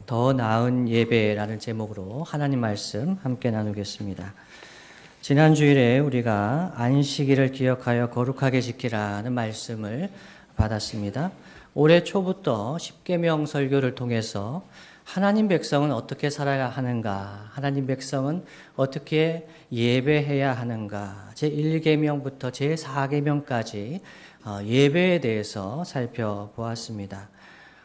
더 나은 예배라는 제목으로 하나님 말씀 함께 나누겠습니다. 지난 주일에 우리가 안식일을 기억하여 거룩하게 지키라는 말씀을 받았습니다. 올해 초부터 십계명 설교를 통해서 하나님 백성은 어떻게 살아야 하는가, 하나님 백성은 어떻게 예배해야 하는가, 제1계명부터 제4계명까지 예배에 대해서 살펴보았습니다.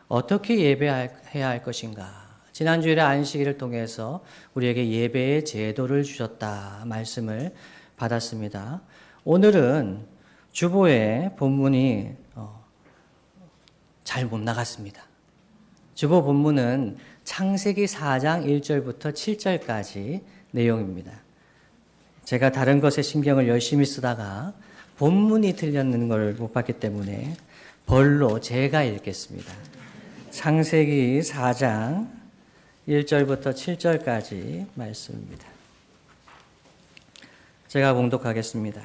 어떻게 예배해야 할 것인가? 지난주일에 안식일을 통해서 우리에게 예배의 제도를 주셨다 말씀을 받았습니다. 오늘은 주보의 본문이 잘 못 나갔습니다. 주보 본문은 창세기 4장 1절부터 7절까지 내용입니다. 제가 다른 것에 신경을 열심히 쓰다가 본문이 틀렸는 걸 못 봤기 때문에 벌로 제가 읽겠습니다. 창세기 4장 1절부터 7절까지 말씀입니다. 제가 봉독하겠습니다.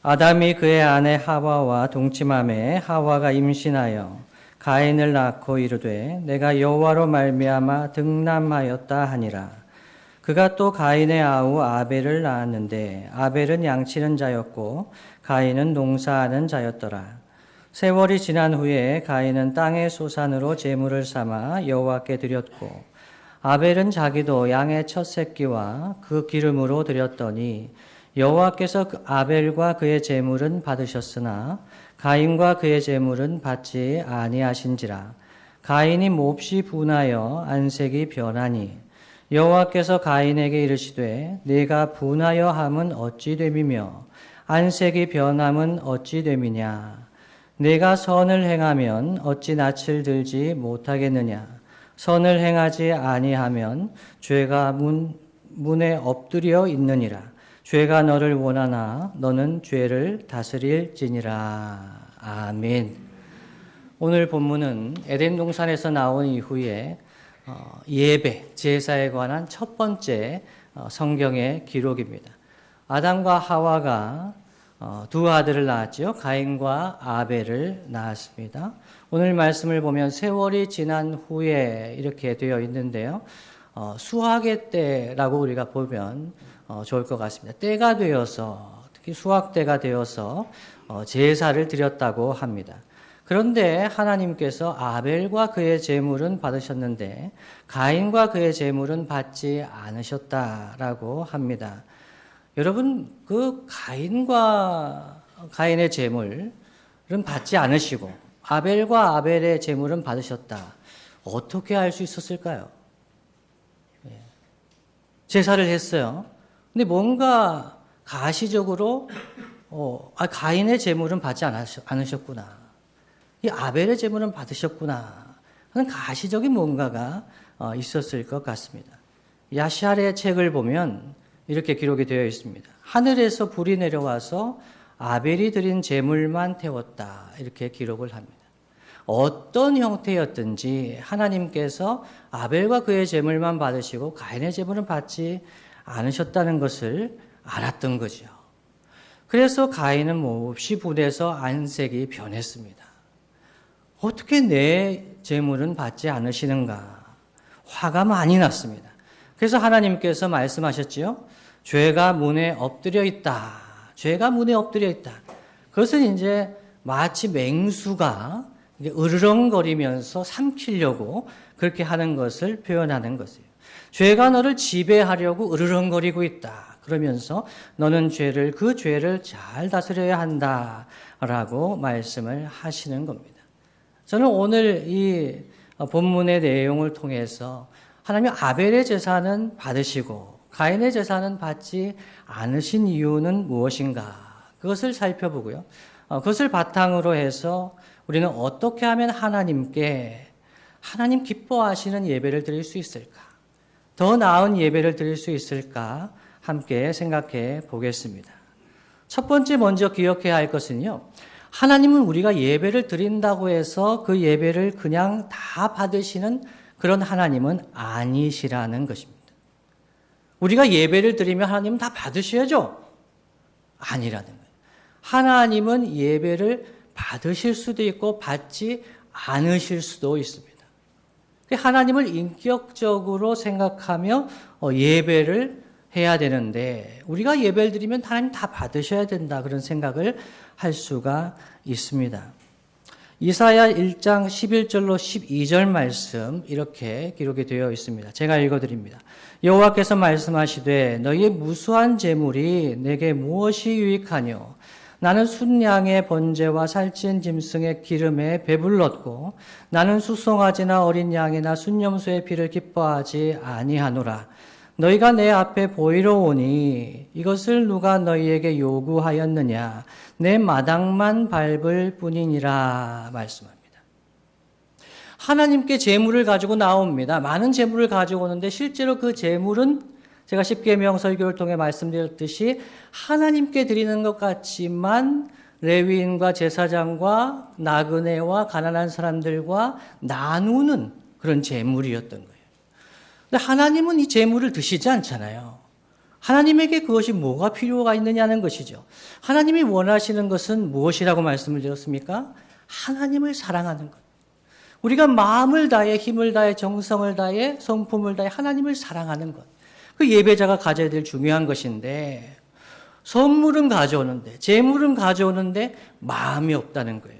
아담이 그의 아내 하와와 동침하매 하와가 임신하여 가인을 낳고 이르되 내가 여호와로 말미암아 등남하였다 하니라. 그가 또 가인의 아우 아벨을 낳았는데 아벨은 양치는 자였고 가인은 농사하는 자였더라. 세월이 지난 후에 가인은 땅의 소산으로 제물을 삼아 여호와께 드렸고 아벨은 자기도 양의 첫 새끼와 그 기름으로 드렸더니 여호와께서 아벨과 그의 제물은 받으셨으나 가인과 그의 제물은 받지 아니하신지라. 가인이 몹시 분하여 안색이 변하니 여호와께서 가인에게 이르시되 네가 분하여 함은 어찌 됨이며 안색이 변함은 어찌 됨이냐. 내가 선을 행하면 어찌 낯을 들지 못하겠느냐. 선을 행하지 아니하면 죄가 문에 엎드려 있느니라. 죄가 너를 원하나 너는 죄를 다스릴지니라. 아멘. 오늘 본문은 에덴 동산에서 나온 이후에 예배, 제사에 관한 첫 번째 성경의 기록입니다. 아담과 하와가 두 아들을 낳았죠. 가인과 아벨을 낳았습니다. 오늘 말씀을 보면 세월이 지난 후에 이렇게 되어 있는데요. 수확의 때라고 우리가 보면 좋을 것 같습니다. 때가 되어서, 특히 수확 때가 되어서 제사를 드렸다고 합니다. 그런데 하나님께서 아벨과 그의 제물은 받으셨는데 가인과 그의 제물은 받지 않으셨다라고 합니다. 여러분, 그 가인의 제물은 받지 않으시고 아벨과 아벨의 제물은 받으셨다. 어떻게 할 수 있었을까요? 제사를 했어요. 근데 뭔가 가시적으로 가인의 제물은 받지 않으셨구나. 이 아벨의 제물은 받으셨구나 하는 가시적인 뭔가가 있었을 것 같습니다. 야샬의 책을 보면 이렇게 기록이 되어 있습니다. 하늘에서 불이 내려와서 아벨이 드린 제물만 태웠다. 이렇게 기록을 합니다. 어떤 형태였든지 하나님께서 아벨과 그의 제물만 받으시고 가인의 제물은 받지 않으셨다는 것을 알았던 거죠. 그래서 가인은 몹시 분해서 안색이 변했습니다. 어떻게 내 제물은 받지 않으시는가? 화가 많이 났습니다. 그래서 하나님께서 말씀하셨지요. 죄가 문에 엎드려 있다. 죄가 문에 엎드려 있다. 그것은 이제 마치 맹수가 으르렁거리면서 삼키려고 그렇게 하는 것을 표현하는 것이에요. 죄가 너를 지배하려고 으르렁거리고 있다. 그러면서 너는 그 죄를 잘 다스려야 한다라고 말씀을 하시는 겁니다. 저는 오늘 이 본문의 내용을 통해서 하나님 아벨의 제사는 받으시고 가인의 제사는 받지 않으신 이유는 무엇인가? 그것을 살펴보고요. 그것을 바탕으로 해서 우리는 어떻게 하면 하나님 기뻐하시는 예배를 드릴 수 있을까? 더 나은 예배를 드릴 수 있을까? 함께 생각해 보겠습니다. 첫 번째 먼저 기억해야 할 것은요. 하나님은 우리가 예배를 드린다고 해서 그 예배를 그냥 다 받으시는 그런 하나님은 아니시라는 것입니다. 우리가 예배를 드리면 하나님은 다 받으셔야죠? 아니라는 거예요. 하나님은 예배를 받으실 수도 있고 받지 않으실 수도 있습니다. 하나님을 인격적으로 생각하며 예배를 해야 되는데 우리가 예배를 드리면 하나님 다 받으셔야 된다 그런 생각을 할 수가 있습니다. 이사야 1장 11절로 12절 말씀 이렇게 기록이 되어 있습니다. 제가 읽어드립니다. 여호와께서 말씀하시되 너희의 무수한 재물이 내게 무엇이 유익하뇨? 나는 순양의 번제와 살찐 짐승의 기름에 배불렀고 나는 수송아지나 어린 양이나 순염소의 피를 기뻐하지 아니하노라. 너희가 내 앞에 보이러 오니 이것을 누가 너희에게 요구하였느냐? 내 마당만 밟을 뿐이니라 말씀합니다. 하나님께 제물을 가지고 나옵니다. 많은 제물을 가지고 오는데 실제로 그 제물은 제가 십계명 설교를 통해 말씀드렸듯이 하나님께 드리는 것 같지만 레위인과 제사장과 나그네와 가난한 사람들과 나누는 그런 제물이었던 거예요. 근데 하나님은 이 제물을 드시지 않잖아요. 하나님에게 그것이 뭐가 필요가 있느냐는 것이죠. 하나님이 원하시는 것은 무엇이라고 말씀을 드렸습니까? 하나님을 사랑하는 것. 우리가 마음을 다해 힘을 다해 정성을 다해 성품을 다해 하나님을 사랑하는 것. 그 예배자가 가져야 될 중요한 것인데 선물은 가져오는데 제물은 가져오는데 마음이 없다는 거예요.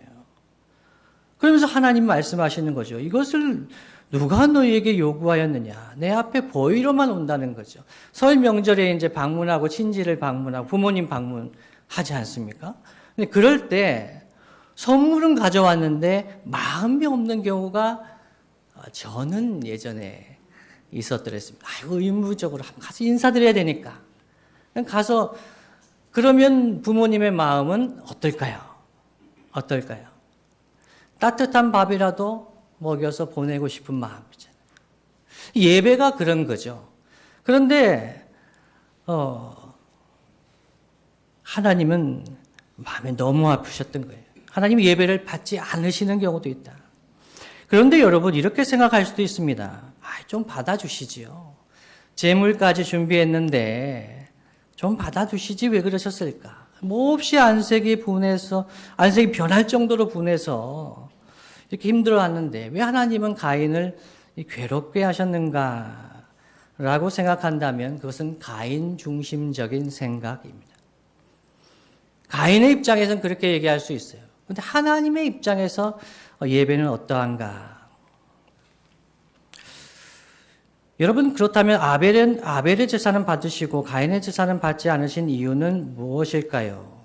그러면서 하나님 말씀하시는 거죠. 이것을 누가 너희에게 요구하였느냐? 내 앞에 보이러만 온다는 거죠. 설 명절에 이제 방문하고 친지를 방문하고 부모님 방문하지 않습니까? 근데 그럴 때 선물은 가져왔는데 마음이 없는 경우가 저는 예전에 있었더랬습니다. 아이고 의무적으로 가서 인사드려야 되니까 가서 그러면 부모님의 마음은 어떨까요? 어떨까요? 따뜻한 밥이라도 먹여서 보내고 싶은 마음이잖아요. 예배가 그런 거죠. 그런데 하나님은 마음이 너무 아프셨던 거예요. 하나님이 예배를 받지 않으시는 경우도 있다. 그런데 여러분 이렇게 생각할 수도 있습니다. 좀 받아주시지요. 재물까지 준비했는데 좀 받아주시지 왜 그러셨을까? 몹시 안색이 변할 정도로 분해서 이렇게 힘들어하는데 왜 하나님은 가인을 괴롭게 하셨는가? 라고 생각한다면 그것은 가인 중심적인 생각입니다. 가인의 입장에서는 그렇게 얘기할 수 있어요. 그런데 하나님의 입장에서 예배는 어떠한가? 여러분 그렇다면 아벨의 제사는 받으시고 가인의 제사는 받지 않으신 이유는 무엇일까요?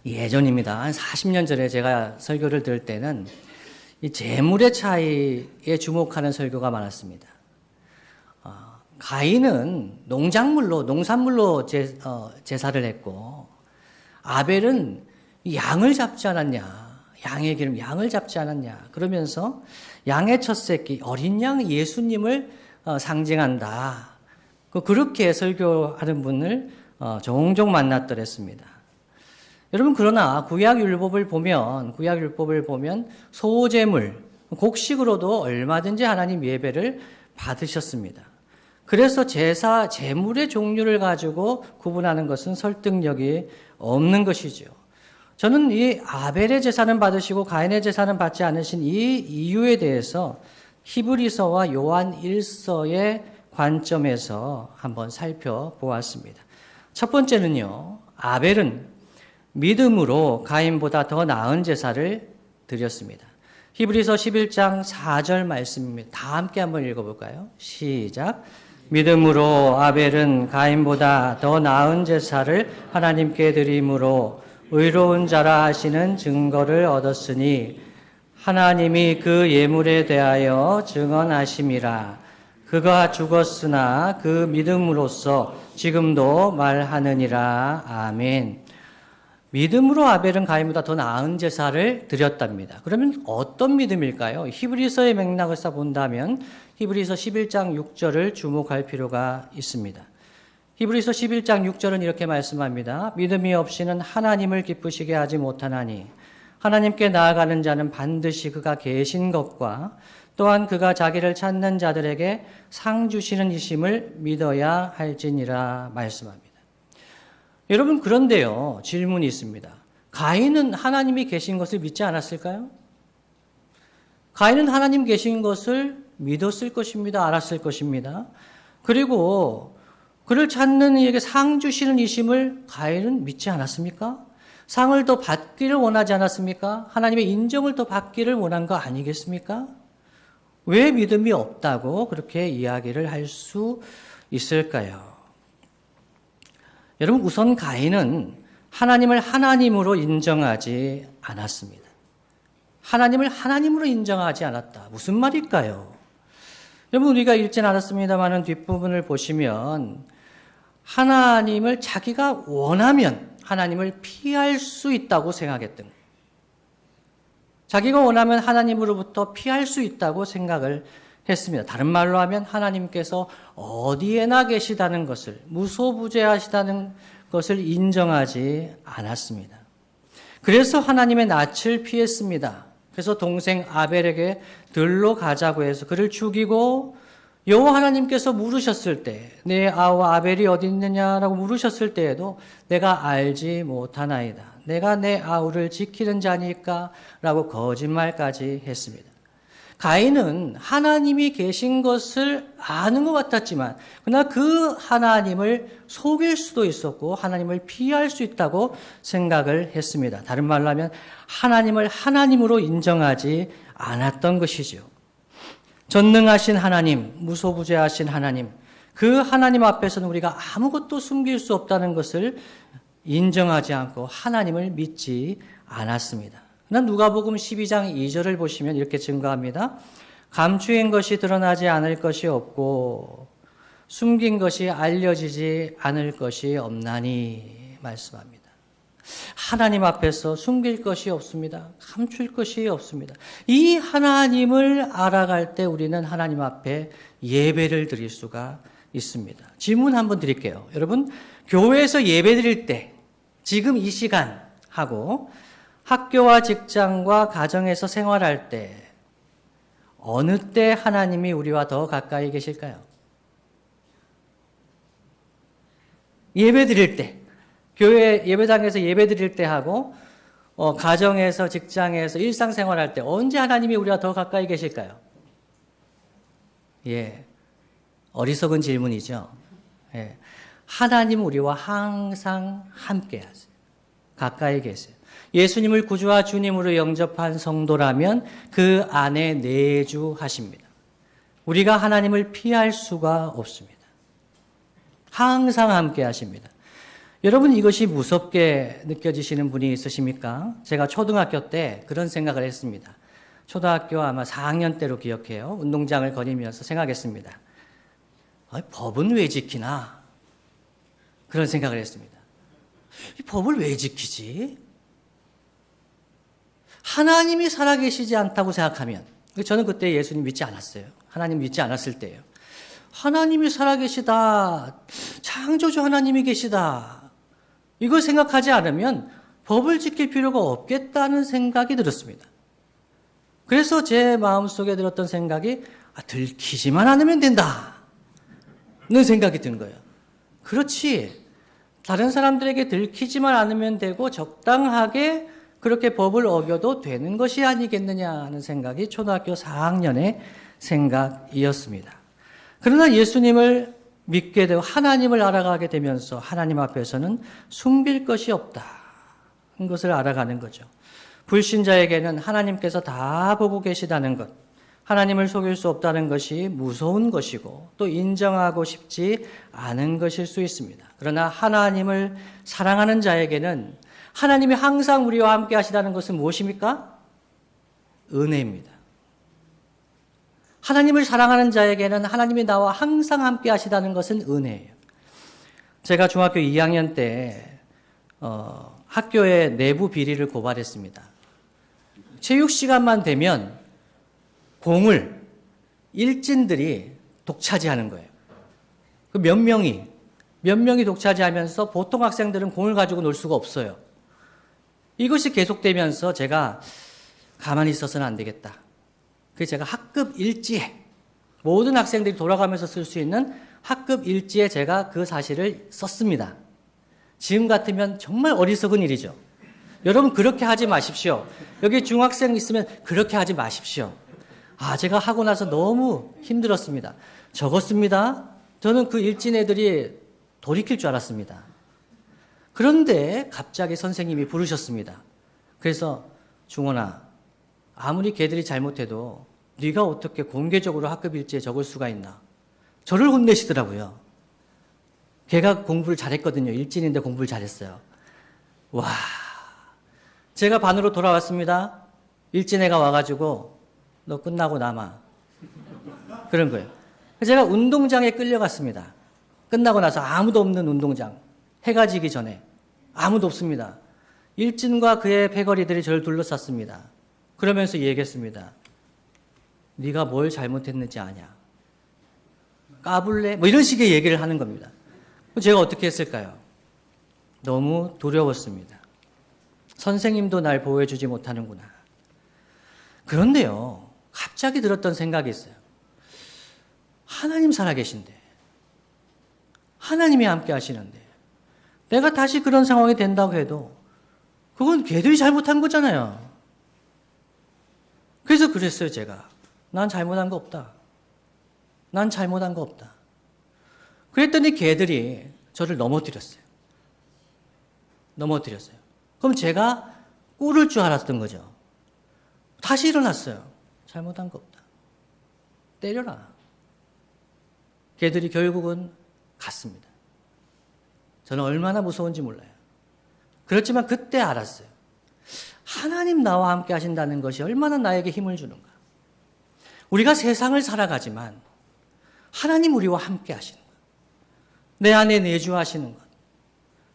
예전입니다. 한 40년 전에 제가 설교를 들을 때는 이 재물의 차이에 주목하는 설교가 많았습니다. 가인은 농산물로 제사를 했고 아벨은 양을 잡지 않았냐? 양의 기름, 양을 잡지 않았냐? 그러면서 양의 첫 새끼, 어린 양 예수님을 상징한다. 그렇게 설교하는 분을 종종 만났더랬습니다. 여러분 그러나 구약율법을 보면 소제물, 곡식으로도 얼마든지 하나님 예배를 받으셨습니다. 그래서 제물의 종류를 가지고 구분하는 것은 설득력이 없는 것이죠. 저는 이 아벨의 제사는 받으시고 가인의 제사는 받지 않으신 이 이유에 대해서 히브리서와 요한 1서의 관점에서 한번 살펴보았습니다. 첫 번째는요, 아벨은 믿음으로 가인보다 더 나은 제사를 드렸습니다. 히브리서 11장 4절 말씀입니다. 다 함께 한번 읽어볼까요? 시작. 믿음으로 아벨은 가인보다 더 나은 제사를 하나님께 드림으로 의로운 자라 하시는 증거를 얻었으니 하나님이 그 예물에 대하여 증언하심이라. 그가 죽었으나 그 믿음으로써 지금도 말하느니라. 아멘. 믿음으로 아벨은 가인보다 더 나은 제사를 드렸답니다. 그러면 어떤 믿음일까요? 히브리서의 맥락을 본다면 히브리서 11장 6절을 주목할 필요가 있습니다. 히브리서 11장 6절은 이렇게 말씀합니다. 믿음이 없이는 하나님을 기쁘시게 하지 못하나니 하나님께 나아가는 자는 반드시 그가 계신 것과 또한 그가 자기를 찾는 자들에게 상 주시는 이심을 믿어야 할지니라 말씀합니다. 여러분 그런데요 질문이 있습니다. 가인은 하나님이 계신 것을 믿지 않았을까요? 가인은 하나님 계신 것을 믿었을 것입니다. 알았을 것입니다. 그리고 그를 찾는 이에게 상 주시는 이심을 가인은 믿지 않았습니까? 상을 더 받기를 원하지 않았습니까? 하나님의 인정을 더 받기를 원한 거 아니겠습니까? 왜 믿음이 없다고 그렇게 이야기를 할 수 있을까요? 여러분, 우선 가인은 하나님을 하나님으로 인정하지 않았습니다. 하나님을 하나님으로 인정하지 않았다. 무슨 말일까요? 여러분, 우리가 읽진 않았습니다만 뒷부분을 보시면 하나님을 자기가 원하면 하나님을 피할 수 있다고 생각했던 거예요. 자기가 원하면 하나님으로부터 피할 수 있다고 생각을 했습니다. 다른 말로 하면 하나님께서 어디에나 계시다는 것을, 무소부재하시다는 것을 인정하지 않았습니다. 그래서 하나님의 낯을 피했습니다. 그래서 동생 아벨에게 들로 가자고 해서 그를 죽이고, 여호와 하나님께서 물으셨을 때, 내 아우 아벨이 어디 있느냐라고 물으셨을 때에도 내가 알지 못하나이다. 내가 내 아우를 지키는 자니까? 라고 거짓말까지 했습니다. 가인은 하나님이 계신 것을 아는 것 같았지만, 그러나 그 하나님을 속일 수도 있었고 하나님을 피할 수 있다고 생각을 했습니다. 다른 말로 하면 하나님을 하나님으로 인정하지 않았던 것이죠. 전능하신 하나님, 무소부재하신 하나님, 그 하나님 앞에서는 우리가 아무것도 숨길 수 없다는 것을 인정하지 않고 하나님을 믿지 않았습니다. 누가복음 12장 2절을 보시면 이렇게 증거합니다. 감추인 것이 드러나지 않을 것이 없고 숨긴 것이 알려지지 않을 것이 없나니 말씀합니다. 하나님 앞에서 숨길 것이 없습니다. 감출 것이 없습니다. 이 하나님을 알아갈 때 우리는 하나님 앞에 예배를 드릴 수가 있습니다. 질문 한번 드릴게요. 여러분, 교회에서 예배 드릴 때 지금 이 시간 하고 학교와 직장과 가정에서 생활할 때 어느 때 하나님이 우리와 더 가까이 계실까요? 예배 드릴 때, 교회 예배당에서 예배 드릴 때 하고 가정에서 직장에서 일상생활할 때 언제 하나님이 우리와 더 가까이 계실까요? 예, 어리석은 질문이죠. 예, 하나님 우리와 항상 함께 하세요. 가까이 계세요. 예수님을 구주와 주님으로 영접한 성도라면 그 안에 내주하십니다. 우리가 하나님을 피할 수가 없습니다. 항상 함께 하십니다. 여러분, 이것이 무섭게 느껴지시는 분이 있으십니까? 제가 초등학교 때 그런 생각을 했습니다. 초등학교 아마 4학년 때로 기억해요. 운동장을 거니면서 생각했습니다. 법은 왜 지키나? 그런 생각을 했습니다. 이 법을 왜 지키지? 하나님이 살아계시지 않다고 생각하면, 저는 그때 예수님 믿지 않았어요. 하나님 믿지 않았을 때예요. 하나님이 살아계시다, 창조주 하나님이 계시다, 이걸 생각하지 않으면 법을 지킬 필요가 없겠다는 생각이 들었습니다. 그래서 제 마음속에 들었던 생각이 들키지만 않으면 된다는 생각이 든 거예요. 그렇지, 다른 사람들에게 들키지만 않으면 되고 적당하게 그렇게 법을 어겨도 되는 것이 아니겠느냐 하는 생각이 초등학교 4학년의 생각이었습니다. 그러나 예수님을 믿게 되고 하나님을 알아가게 되면서 하나님 앞에서는 숨길 것이 없다는 것을 알아가는 거죠. 불신자에게는 하나님께서 다 보고 계시다는 것, 하나님을 속일 수 없다는 것이 무서운 것이고 또 인정하고 싶지 않은 것일 수 있습니다. 그러나 하나님을 사랑하는 자에게는 하나님이 항상 우리와 함께 하시다는 것은 무엇입니까? 은혜입니다. 하나님을 사랑하는 자에게는 하나님이 나와 항상 함께 하시다는 것은 은혜예요. 제가 중학교 2학년 때 학교의 내부 비리를 고발했습니다. 체육 시간만 되면 공을 일진들이 독차지하는 거예요. 몇 명이 독차지하면서 보통 학생들은 공을 가지고 놀 수가 없어요. 이것이 계속되면서 제가 가만히 있어서는 안 되겠다. 그래서 제가 학급 일지에, 모든 학생들이 돌아가면서 쓸 수 있는 학급 일지에 제가 그 사실을 썼습니다. 지금 같으면 정말 어리석은 일이죠. 여러분, 그렇게 하지 마십시오. 여기 중학생 있으면 그렇게 하지 마십시오. 제가 하고 나서 너무 힘들었습니다. 적었습니다. 저는 그 일진 애들이 돌이킬 줄 알았습니다. 그런데 갑자기 선생님이 부르셨습니다. 그래서 중원아, 아무리 걔들이 잘못해도 네가 어떻게 공개적으로 학급 일지에 적을 수가 있나? 저를 혼내시더라고요. 걔가 공부를 잘했거든요. 일진인데 공부를 잘했어요. 와, 제가 반으로 돌아왔습니다. 일진애가 와가지고 너 끝나고 남아. 그런 거예요. 제가 운동장에 끌려갔습니다. 끝나고 나서 아무도 없는 운동장. 해가 지기 전에 아무도 없습니다. 일진과 그의 패거리들이 저를 둘러쌌습니다. 그러면서 얘기했습니다. 네가 뭘 잘못했는지 아냐? 까불래? 뭐 이런 식의 얘기를 하는 겁니다. 제가 어떻게 했을까요? 너무 두려웠습니다. 선생님도 날 보호해주지 못하는구나. 그런데요, 갑자기 들었던 생각이 있어요. 하나님 살아계신데, 하나님이 함께 하시는데, 내가 다시 그런 상황이 된다고 해도 그건 걔들이 잘못한 거잖아요. 그래서 그랬어요, 제가. 난 잘못한 거 없다. 난 잘못한 거 없다. 그랬더니 걔들이 저를 넘어뜨렸어요. 그럼 제가 꿇을 줄 알았던 거죠. 다시 일어났어요. 잘못한 거 없다. 때려라. 걔들이 결국은 갔습니다. 저는 얼마나 무서운지 몰라요. 그렇지만 그때 알았어요. 하나님 나와 함께 하신다는 것이 얼마나 나에게 힘을 주는가. 우리가 세상을 살아가지만 하나님 우리와 함께 하시는 것, 내 안에 내주하시는 것,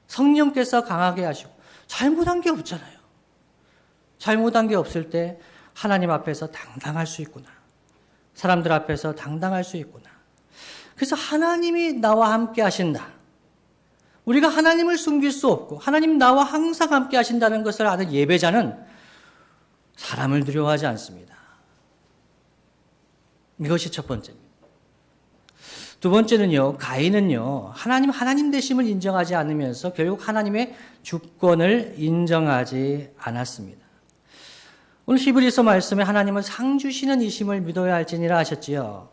성령께서 강하게 하시고, 잘못한 게 없잖아요. 잘못한 게 없을 때 하나님 앞에서 당당할 수 있구나. 사람들 앞에서 당당할 수 있구나. 그래서 하나님이 나와 함께 하신다. 우리가 하나님을 숨길 수 없고 하나님 나와 항상 함께 하신다는 것을 아는 예배자는 사람을 두려워하지 않습니다. 이것이 첫 번째입니다. 두 번째는요, 가인은요, 하나님 되심을 인정하지 않으면서 결국 하나님의 주권을 인정하지 않았습니다. 오늘 히브리서 말씀에 하나님은 상 주시는 이심을 믿어야 할지니라 하셨지요.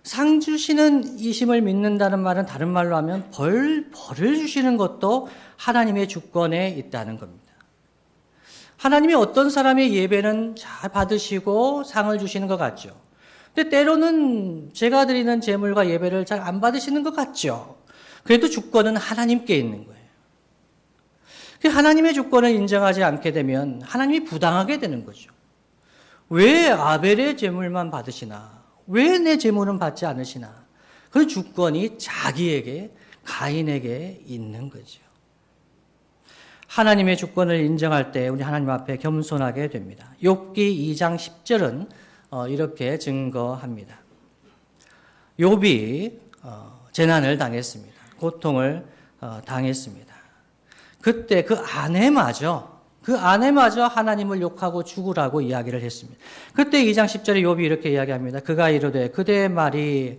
상 주시는 이심을 믿는다는 말은 다른 말로 하면 벌을 주시는 것도 하나님의 주권에 있다는 겁니다. 하나님이 어떤 사람의 예배는 잘 받으시고 상을 주시는 것 같죠. 근데 때로는 제가 드리는 제물과 예배를 잘 안 받으시는 것 같죠. 그래도 주권은 하나님께 있는 거예요. 하나님의 주권을 인정하지 않게 되면 하나님이 부당하게 되는 거죠. 왜 아벨의 제물만 받으시나? 왜 내 제물은 받지 않으시나? 그 주권이 자기에게, 가인에게 있는 거죠. 하나님의 주권을 인정할 때 우리 하나님 앞에 겸손하게 됩니다. 욥기 2장 10절은 이렇게 증거합니다. 욥이 재난을 당했습니다. 고통을 당했습니다. 그때 그 아내마저 하나님을 욕하고 죽으라고 이야기를 했습니다. 그때 2장 10절에 욥이 이렇게 이야기합니다. 그가 이르되 그대의 말이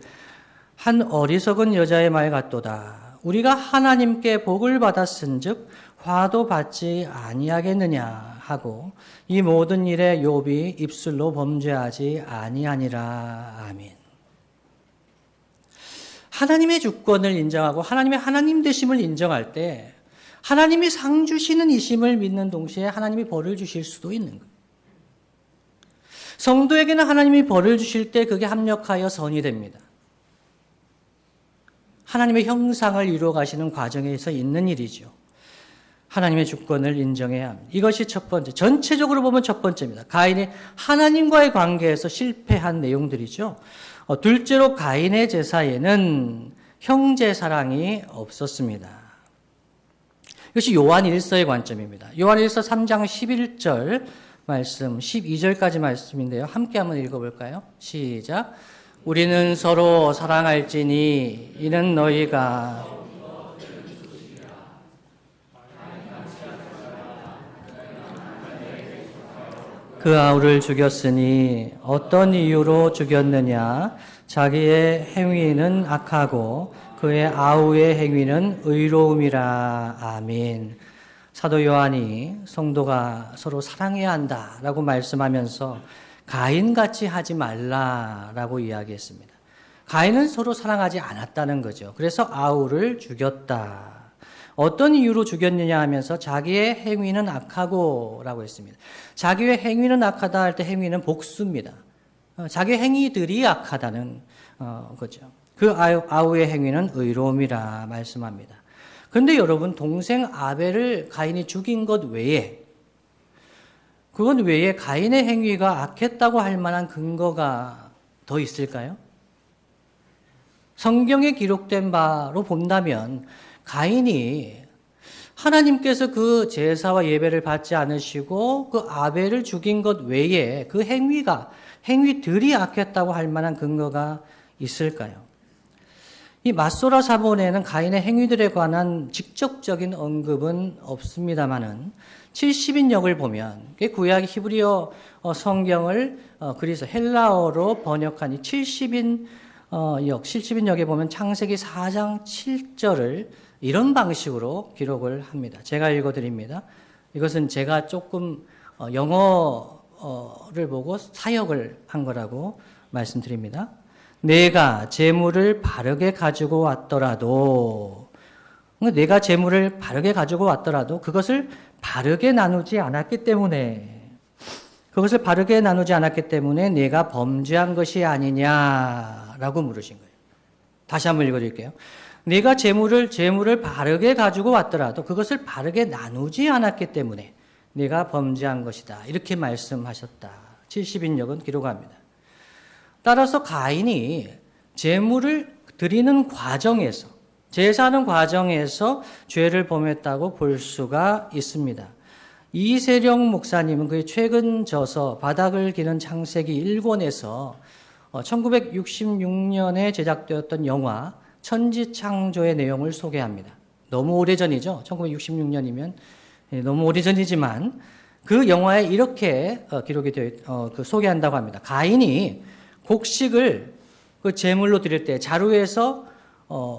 한 어리석은 여자의 말 같도다. 우리가 하나님께 복을 받았은즉 화도 받지 아니하겠느냐 하고 이 모든 일에 욥이 입술로 범죄하지 아니하니라. 아멘. 하나님의 주권을 인정하고 하나님 되심을 인정할 때 하나님이 상 주시는 이심을 믿는 동시에 하나님이 벌을 주실 수도 있는 거예요. 성도에게는 하나님이 벌을 주실 때 그게 합력하여 선이 됩니다. 하나님의 형상을 이루어 가시는 과정에서 있는 일이죠. 하나님의 주권을 인정해야 합니다. 이것이 첫 번째, 전체적으로 보면 첫 번째입니다. 가인이 하나님과의 관계에서 실패한 내용들이죠. 둘째로 가인의 제사에는 형제 사랑이 없었습니다. 이것이 요한 1서의 관점입니다. 요한 1서 3장 11절 말씀, 12절까지 말씀인데요. 함께 한번 읽어볼까요? 시작. 우리는 서로 사랑할지니 이는 너희가 그 아우를 죽였으니 어떤 이유로 죽였느냐? 자기의 행위는 악하고 그의 아우의 행위는 의로움이라. 아멘. 사도 요한이 성도가 서로 사랑해야 한다라고 말씀하면서 가인같이 하지 말라라고 이야기했습니다. 가인은 서로 사랑하지 않았다는 거죠. 그래서 아우를 죽였다. 어떤 이유로 죽였느냐 하면서 자기의 행위는 악하고 라고 했습니다. 자기의 행위는 악하다 할 때 행위는 복수입니다. 자기 행위들이 악하다는 거죠. 그 아우의 행위는 의로움이라 말씀합니다. 그런데 여러분, 동생 아벨을 가인이 죽인 것 외에, 그건 외에 가인의 행위가 악했다고 할 만한 근거가 더 있을까요? 성경에 기록된 바로 본다면 가인이 하나님께서 그 제사와 예배를 받지 않으시고 그 아벨을 죽인 것 외에 그 행위들이 악했다고 할 만한 근거가 있을까요? 이 맞소라 사본에는 가인의 행위들에 관한 직접적인 언급은 없습니다만은 70인역을 보면 구약 히브리어 성경을 그리스 헬라어로 번역한 이 70인역에 보면 창세기 4장 7절을 이런 방식으로 기록을 합니다. 제가 읽어드립니다. 이것은 제가 조금 영어를 보고 사역을 한 거라고 말씀드립니다. 내가 재물을 바르게 가지고 왔더라도 그것을 바르게 나누지 않았기 때문에 내가 범죄한 것이 아니냐라고 물으신 거예요. 다시 한번 읽어드릴게요. 내가 재물을 바르게 가지고 왔더라도 그것을 바르게 나누지 않았기 때문에 내가 범죄한 것이다. 이렇게 말씀하셨다. 70인역은 기록합니다. 따라서 가인이 제물을 드리는 과정에서, 제사하는 과정에서 죄를 범했다고 볼 수가 있습니다. 이세령 목사님은 그의 최근 저서 바닥을 기는 창세기 1권에서 1966년에 제작되었던 영화 천지창조의 내용을 소개합니다. 너무 오래전이죠. 1966년이면 너무 오래전이지만 그 영화에 이렇게 기록이 되어 소개한다고 합니다. 가인이 곡식을 그 제물로 드릴 때 자루에서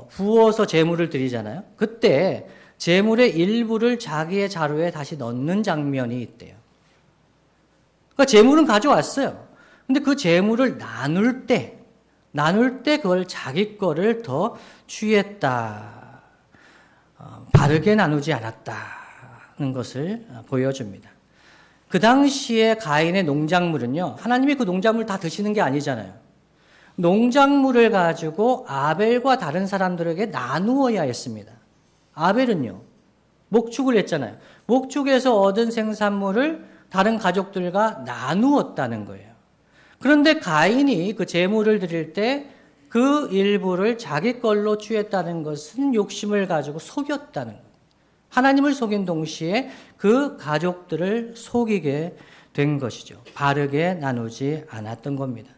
부어서 제물을 드리잖아요. 그때 제물의 일부를 자기의 자루에 다시 넣는 장면이 있대요. 그러니까 제물은 가져왔어요. 근데 그 제물을 나눌 때 그걸 자기 거를 더 취했다. 바르게 나누지 않았다는 것을 보여줍니다. 그 당시에 가인의 농작물은요, 하나님이 그 농작물 다 드시는 게 아니잖아요. 농작물을 가지고 아벨과 다른 사람들에게 나누어야 했습니다. 아벨은요, 목축을 했잖아요. 목축에서 얻은 생산물을 다른 가족들과 나누었다는 거예요. 그런데 가인이 그 제물을 드릴 때 그 일부를 자기 걸로 취했다는 것은 욕심을 가지고 속였다는 거예요. 하나님을 속인 동시에 그 가족들을 속이게 된 것이죠. 바르게 나누지 않았던 겁니다.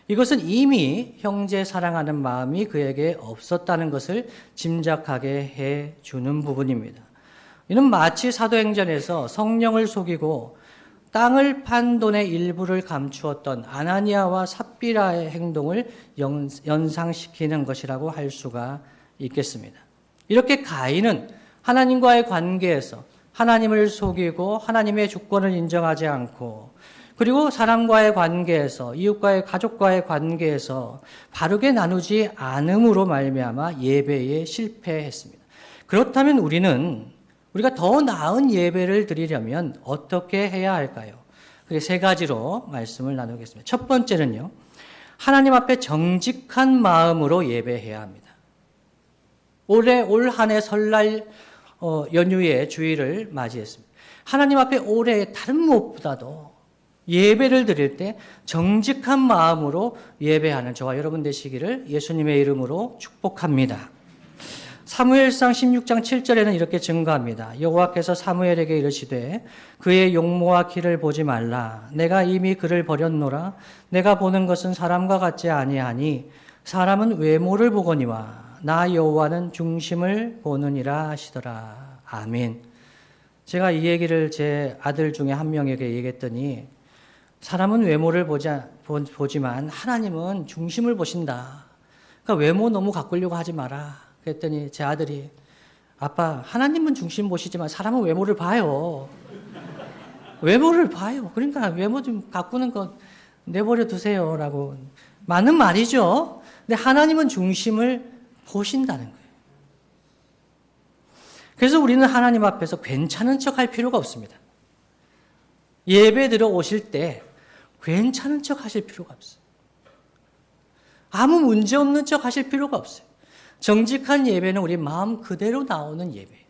이것은 이미 형제 사랑하는 마음이 그에게 없었다는 것을 짐작하게 해주는 부분입니다. 이는 마치 사도행전에서 성령을 속이고 땅을 판 돈의 일부를 감추었던 아나니아와 삽비라의 행동을 연상시키는 것이라고 할 수가 있겠습니다. 이렇게 가인은 하나님과의 관계에서 하나님을 속이고 하나님의 주권을 인정하지 않고, 그리고 사람과의 관계에서, 이웃과의 가족과의 관계에서 바르게 나누지 않음으로 말미암아 예배에 실패했습니다. 그렇다면 우리가 더 나은 예배를 드리려면 어떻게 해야 할까요? 그게 세 가지로 말씀을 나누겠습니다. 첫 번째는요, 하나님 앞에 정직한 마음으로 예배해야 합니다. 올 한 해 설날 연휴의 주일을 맞이했습니다. 하나님 앞에 올해 다른 무엇보다도 예배를 드릴 때 정직한 마음으로 예배하는 저와 여러분 되시기를 예수님의 이름으로 축복합니다. 사무엘상 16장 7절에는 이렇게 증거합니다. 여호와께서 사무엘에게 이르시되 그의 용모와 키를 보지 말라. 내가 이미 그를 버렸노라. 내가 보는 것은 사람과 같지 아니하니 사람은 외모를 보거니와 나 여호와는 중심을 보느니라 하시더라. 아멘. 제가 이 얘기를 제 아들 중에 한 명에게 얘기했더니 사람은 외모를 보지만 하나님은 중심을 보신다. 그러니까 외모 너무 가꾸려고 하지 마라. 그랬더니 제 아들이 아빠, 하나님은 중심 보시지만 사람은 외모를 봐요. 외모를 봐요. 그러니까 외모 좀 가꾸는 건 내버려 두세요라고 맞는 말이죠. 근데 하나님은 중심을 보신다는 거예요. 그래서 우리는 하나님 앞에서 괜찮은 척 할 필요가 없습니다. 예배 들어오실 때 괜찮은 척 하실 필요가 없어요. 아무 문제 없는 척 하실 필요가 없어요. 정직한 예배는 우리 마음 그대로 나오는 예배예요.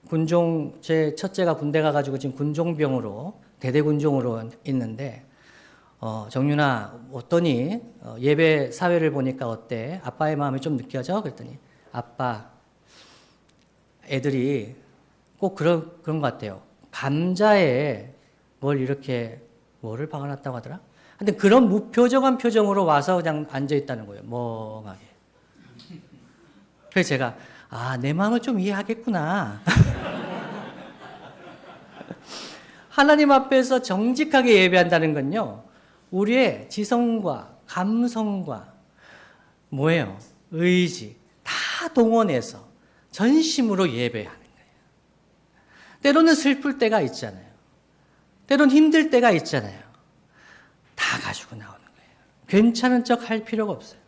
군종, 제 첫째가 군대 가가지고 지금 군종병으로, 대대군종으로 있는데, 정윤아, 어떠니? 예배 사회를 보니까 어때? 아빠의 마음이 좀 느껴져? 그랬더니, 아빠, 애들이 꼭 그런 것 같아요. 감자에 뭐를 박아놨다고 하더라? 근데 그런 무표정한 표정으로 와서 그냥 앉아있다는 거예요. 멍하게. 그래서 제가, 내 마음을 좀 이해하겠구나. 하나님 앞에서 정직하게 예배한다는 건요, 우리의 지성과 감성과 의지 다 동원해서 전심으로 예배하는 거예요. 때로는 슬플 때가 있잖아요. 때로는 힘들 때가 있잖아요. 다 가지고 나오는 거예요. 괜찮은 척 할 필요가 없어요.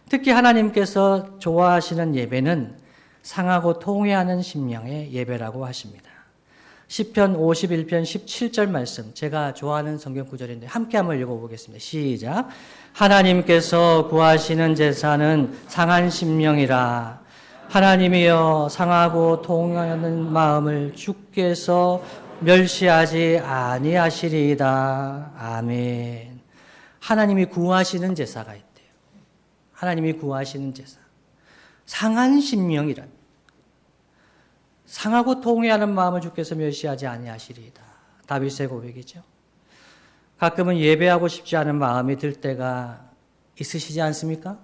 특히 하나님께서 좋아하시는 예배는 상하고 통회하는 심령의 예배라고 하십니다. 시편 51편 17절 말씀, 제가 좋아하는 성경 구절인데 함께 한번 읽어보겠습니다. 시작. 하나님께서 구하시는 제사는 상한 심령이라. 하나님이여, 상하고 통하는 마음을 주께서 멸시하지 아니하시리이다. 아멘. 하나님이 구하시는 제사가 있대요. 하나님이 구하시는 제사. 상한 심령이랍니다. 상하고 통회하는 마음을 주께서 멸시하지 아니하시리이다. 다윗의 고백이죠. 가끔은 예배하고 싶지 않은 마음이 들 때가 있으시지 않습니까?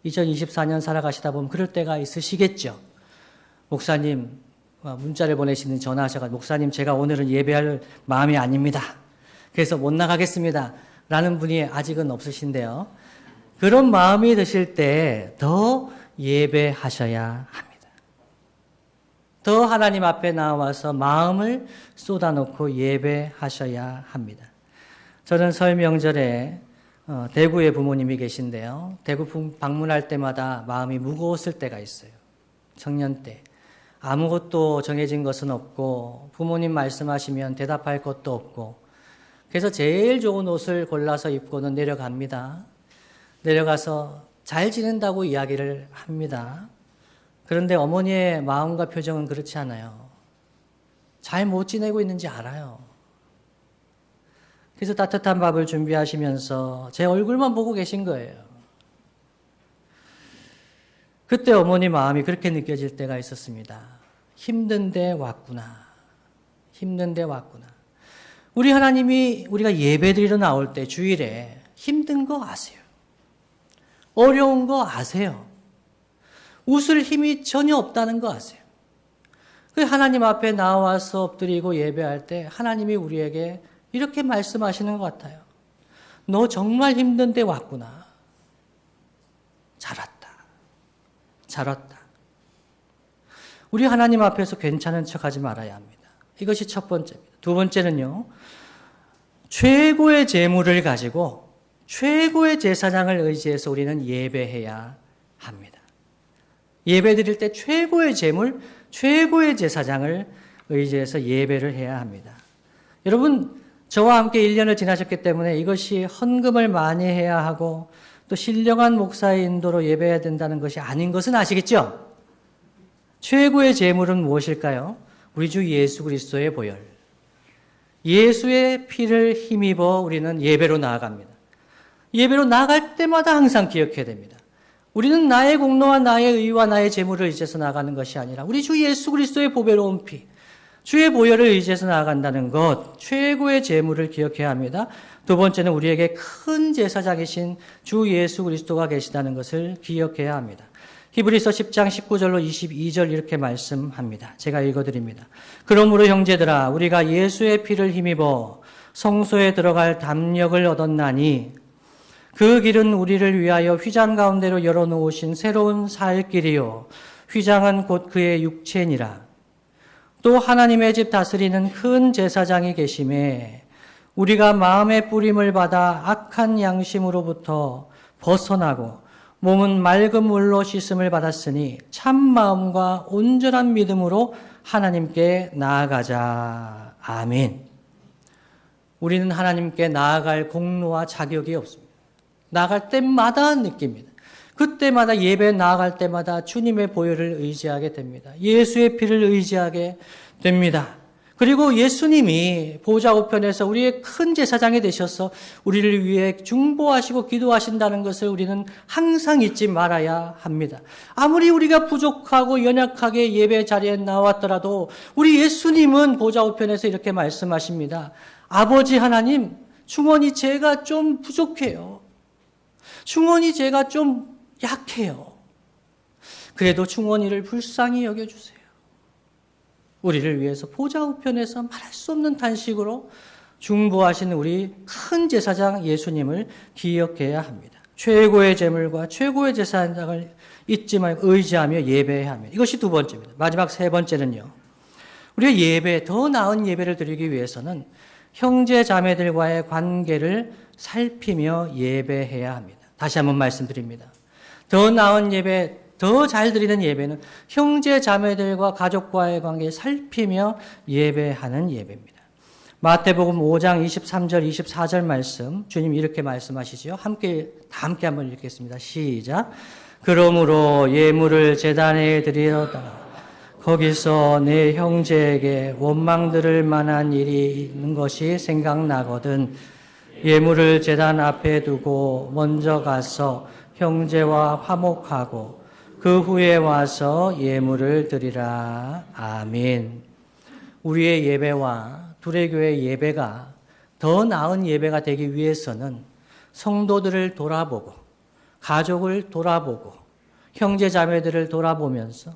2024년 살아가시다 보면 그럴 때가 있으시겠죠. 목사님, 문자를 보내시는 전화하셔가지고, 목사님, 제가 오늘은 예배할 마음이 아닙니다. 그래서 못 나가겠습니다. 라는 분이 아직은 없으신데요. 그런 마음이 드실 때 더 예배하셔야 합니다. 더 하나님 앞에 나와서 마음을 쏟아놓고 예배하셔야 합니다. 저는 설 명절에 대구에 부모님이 계신데요. 대구 방문할 때마다 마음이 무거웠을 때가 있어요. 청년 때. 아무것도 정해진 것은 없고 부모님 말씀하시면 대답할 것도 없고, 그래서 제일 좋은 옷을 골라서 입고는 내려갑니다. 내려가서 잘 지낸다고 이야기를 합니다. 그런데 어머니의 마음과 표정은 그렇지 않아요. 잘 못 지내고 있는지 알아요. 그래서 따뜻한 밥을 준비하시면서 제 얼굴만 보고 계신 거예요. 그때 어머니 마음이 그렇게 느껴질 때가 있었습니다. 힘든데 왔구나. 힘든데 왔구나. 우리 하나님이 우리가 예배드리러 나올 때 주일에 힘든 거 아세요. 어려운 거 아세요. 웃을 힘이 전혀 없다는 거 아세요. 그 하나님 앞에 나와서 엎드리고 예배할 때 하나님이 우리에게 이렇게 말씀하시는 것 같아요. 너 정말 힘든데 왔구나. 잘 왔다. 잘 왔다. 우리 하나님 앞에서 괜찮은 척하지 말아야 합니다. 이것이 첫 번째입니다. 두 번째는요, 최고의 재물을 가지고 최고의 제사장을 의지해서 우리는 예배해야 합니다. 예배 드릴 때 최고의 재물, 최고의 제사장을 의지해서 예배를 해야 합니다. 여러분, 저와 함께 1년을 지나셨기 때문에 이것이 헌금을 많이 해야 하고 또 신령한 목사의 인도로 예배해야 된다는 것이 아닌 것은 아시겠죠? 최고의 재물은 무엇일까요? 우리 주 예수 그리스도의 보혈. 예수의 피를 힘입어 우리는 예배로 나아갑니다. 예배로 나아갈 때마다 항상 기억해야 됩니다. 우리는 나의 공로와 나의 의와 나의 재물을 의지해서 나아가는 것이 아니라 우리 주 예수 그리스도의 보배로운 피, 주의 보혈을 의지해서 나아간다는 것, 최고의 재물을 기억해야 합니다. 두 번째는 우리에게 큰 제사장이신 주 예수 그리스도가 계시다는 것을 기억해야 합니다. 히브리서 10장 19절로 22절 이렇게 말씀합니다. 제가 읽어드립니다. 그러므로 형제들아, 우리가 예수의 피를 힘입어 성소에 들어갈 담력을 얻었나니 그 길은 우리를 위하여 휘장 가운데로 열어놓으신 새로운 살 길이요, 휘장은 곧 그의 육체니라. 또 하나님의 집 다스리는 큰 제사장이 계심에 우리가 마음의 뿌림을 받아 악한 양심으로부터 벗어나고 몸은 맑은 물로 씻음을 받았으니 참 마음과 온전한 믿음으로 하나님께 나아가자. 아멘. 우리는 하나님께 나아갈 공로와 자격이 없습니다. 나아갈 때마다 느낍니다. 그때마다 예배에 나아갈 때마다 주님의 보혈을 의지하게 됩니다. 예수의 피를 의지하게 됩니다. 그리고 예수님이 보좌 우편에서 우리의 큰 제사장이 되셔서 우리를 위해 중보하시고 기도하신다는 것을 우리는 항상 잊지 말아야 합니다. 아무리 우리가 부족하고 연약하게 예배 자리에 나왔더라도 우리 예수님은 보좌 우편에서 이렇게 말씀하십니다. 아버지 하나님, 충원이 제가 좀 부족해요. 충원이 제가 좀 약해요. 그래도 충원이를 불쌍히 여겨주세요. 우리를 위해서 보좌 우편에서 말할 수 없는 단식으로 중보하시는 우리 큰 제사장 예수님을 기억해야 합니다. 최고의 제물과 최고의 제사장을 잊지 말고 의지하며 예배해야 합니다. 이것이 두 번째입니다. 마지막 세 번째는요. 우리가 예배, 더 나은 예배를 드리기 위해서는 형제 자매들과의 관계를 살피며 예배해야 합니다. 다시 한번 말씀드립니다. 더 나은 예배, 더 잘 드리는 예배는 형제 자매들과 가족과의 관계를 살피며 예배하는 예배입니다. 마태복음 5장 23절 24절 말씀, 주님 이렇게 말씀하시죠. 다 함께 한번 읽겠습니다. 시작. 그러므로 예물을 제단에 드리려다 거기서 내 형제에게 원망 들을 만한 일이 있는 것이 생각나거든 예물을 제단 앞에 두고 먼저 가서 형제와 화목하고 그 후에 와서 예물을 드리라. 아멘. 우리의 예배와 두레교의 예배가 더 나은 예배가 되기 위해서는 성도들을 돌아보고 가족을 돌아보고 형제 자매들을 돌아보면서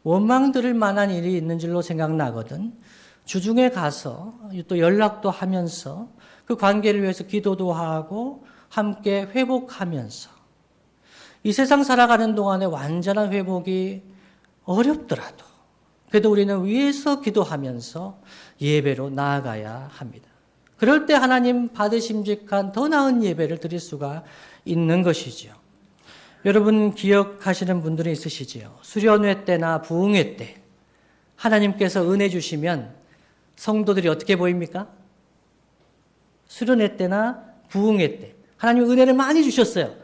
원망 들을 만한 일이 있는 줄로 생각나거든 주중에 가서 또 연락도 하면서 그 관계를 위해서 기도도 하고 함께 회복하면서 이 세상 살아가는 동안에 완전한 회복이 어렵더라도 그래도 우리는 위에서 기도하면서 예배로 나아가야 합니다. 그럴 때 하나님 받으심직한 더 나은 예배를 드릴 수가 있는 것이죠. 여러분 기억하시는 분들이 있으시지요. 수련회 때나 부흥회 때 하나님께서 은혜 주시면 성도들이 어떻게 보입니까? 수련회 때나 부흥회 때 하나님 은혜를 많이 주셨어요.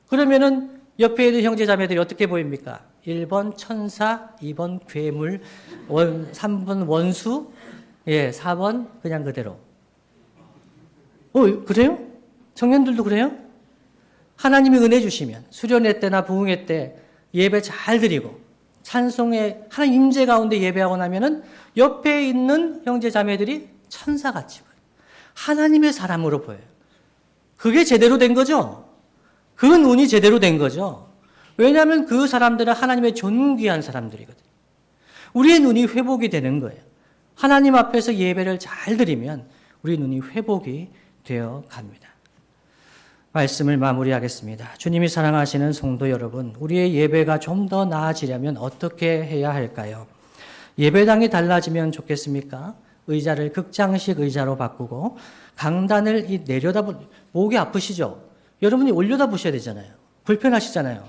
그러면은 옆에 있는 형제 자매들이 어떻게 보입니까? 1번 천사, 2번 괴물, 3번 원수, 4번 그냥 그대로. 그래요? 청년들도 그래요? 하나님이 은혜 주시면 수련회 때나 부흥회 때 예배 잘 드리고 찬송에 하나님 임재 가운데 예배하고 나면은 옆에 있는 형제 자매들이 천사같이 보여요. 하나님의 사람으로 보여요. 그게 제대로 된 거죠? 그 눈이 제대로 된 거죠. 왜냐하면 그 사람들은 하나님의 존귀한 사람들이거든요. 우리의 눈이 회복이 되는 거예요. 하나님 앞에서 예배를 잘 드리면 우리 눈이 회복이 되어 갑니다. 말씀을 마무리하겠습니다. 주님이 사랑하시는 성도 여러분, 우리의 예배가 좀 더 나아지려면 어떻게 해야 할까요? 예배당이 달라지면 좋겠습니까? 의자를 극장식 의자로 바꾸고 강단을 목이 아프시죠? 여러분이 올려다 보셔야 되잖아요. 불편하시잖아요.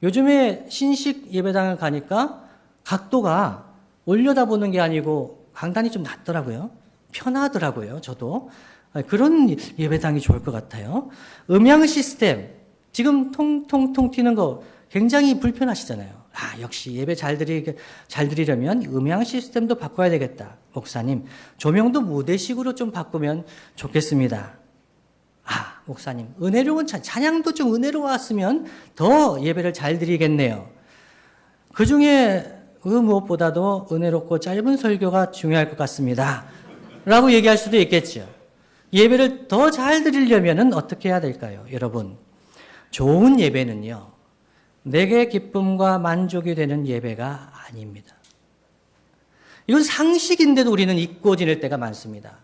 요즘에 신식 예배당을 가니까 각도가 올려다보는 게 아니고 강단이 좀 낮더라고요. 편하더라고요. 저도. 그런 예배당이 좋을 것 같아요. 음향 시스템, 지금 통통통 튀는 거 굉장히 불편하시잖아요. 역시 예배 잘 드리려면 음향 시스템도 바꿔야 되겠다. 목사님, 조명도 무대식으로 좀 바꾸면 좋겠습니다. 목사님, 은혜로운 찬양도 좀 은혜로웠으면 더 예배를 잘 드리겠네요. 그 중에 무엇보다도 은혜롭고 짧은 설교가 중요할 것 같습니다. 라고 얘기할 수도 있겠죠. 예배를 더 잘 드리려면 어떻게 해야 될까요? 여러분, 좋은 예배는요, 내게 기쁨과 만족이 되는 예배가 아닙니다. 이건 상식인데도 우리는 잊고 지낼 때가 많습니다.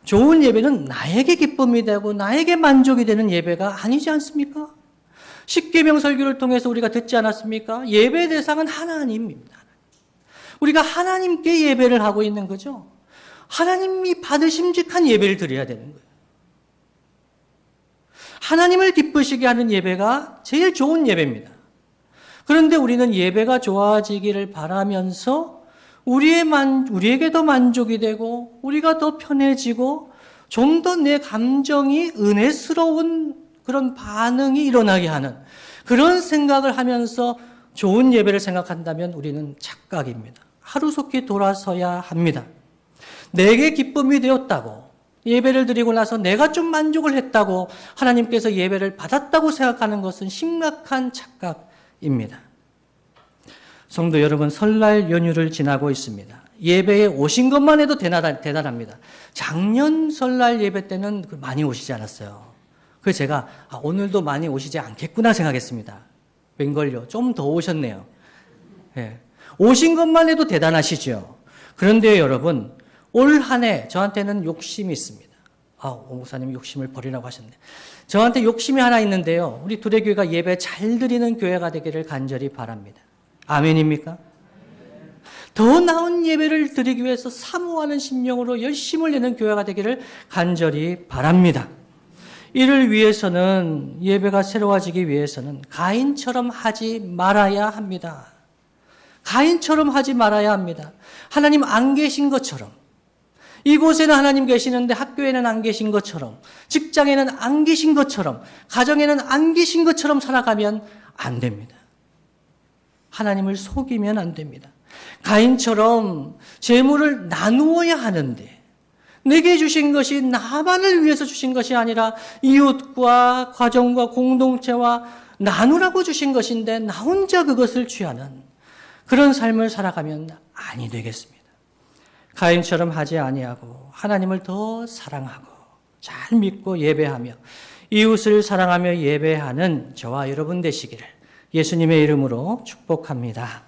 좋은 예배는 나에게 기쁨이 되고 나에게 만족이 되는 예배가 아니지 않습니까? 십계명 설교를 통해서 우리가 듣지 않았습니까? 예배의 대상은 하나님입니다. 우리가 하나님께 예배를 하고 있는 거죠. 하나님이 받으심직한 예배를 드려야 되는 거예요. 하나님을 기쁘시게 하는 예배가 제일 좋은 예배입니다. 그런데 우리는 예배가 좋아지기를 바라면서 우리에게도 만족이 되고 우리가 더 편해지고 좀 더 내 감정이 은혜스러운 그런 반응이 일어나게 하는 그런 생각을 하면서 좋은 예배를 생각한다면 우리는 착각입니다. 하루속히 돌아서야 합니다. 내게 기쁨이 되었다고 예배를 드리고 나서 내가 좀 만족을 했다고 하나님께서 예배를 받았다고 생각하는 것은 심각한 착각입니다. 성도 여러분, 설날 연휴를 지나고 있습니다. 예배에 오신 것만 해도 대단합니다. 작년 설날 예배 때는 많이 오시지 않았어요. 그래서 제가 오늘도 많이 오시지 않겠구나 생각했습니다. 웬걸요? 좀 더 오셨네요. 예. 오신 것만 해도 대단하시죠. 그런데 여러분, 올 한 해 저한테는 욕심이 있습니다. 오 목사님 욕심을 버리라고 하셨네. 저한테 욕심이 하나 있는데요. 우리 두레교회가 예배 잘 드리는 교회가 되기를 간절히 바랍니다. 아멘입니까? 더 나은 예배를 드리기 위해서 사모하는 심령으로 열심을 내는 교회가 되기를 간절히 바랍니다. 이를 위해서는 예배가 새로워지기 위해서는 가인처럼 하지 말아야 합니다. 가인처럼 하지 말아야 합니다. 하나님 안 계신 것처럼, 이곳에는 하나님 계시는데 학교에는 안 계신 것처럼, 직장에는 안 계신 것처럼, 가정에는 안 계신 것처럼 살아가면 안 됩니다. 하나님을 속이면 안 됩니다. 가인처럼 재물을 나누어야 하는데 내게 주신 것이 나만을 위해서 주신 것이 아니라 이웃과 가정과 공동체와 나누라고 주신 것인데 나 혼자 그것을 취하는 그런 삶을 살아가면 아니 되겠습니다. 가인처럼 하지 아니하고 하나님을 더 사랑하고 잘 믿고 예배하며 이웃을 사랑하며 예배하는 저와 여러분 되시기를 예수님의 이름으로 축복합니다.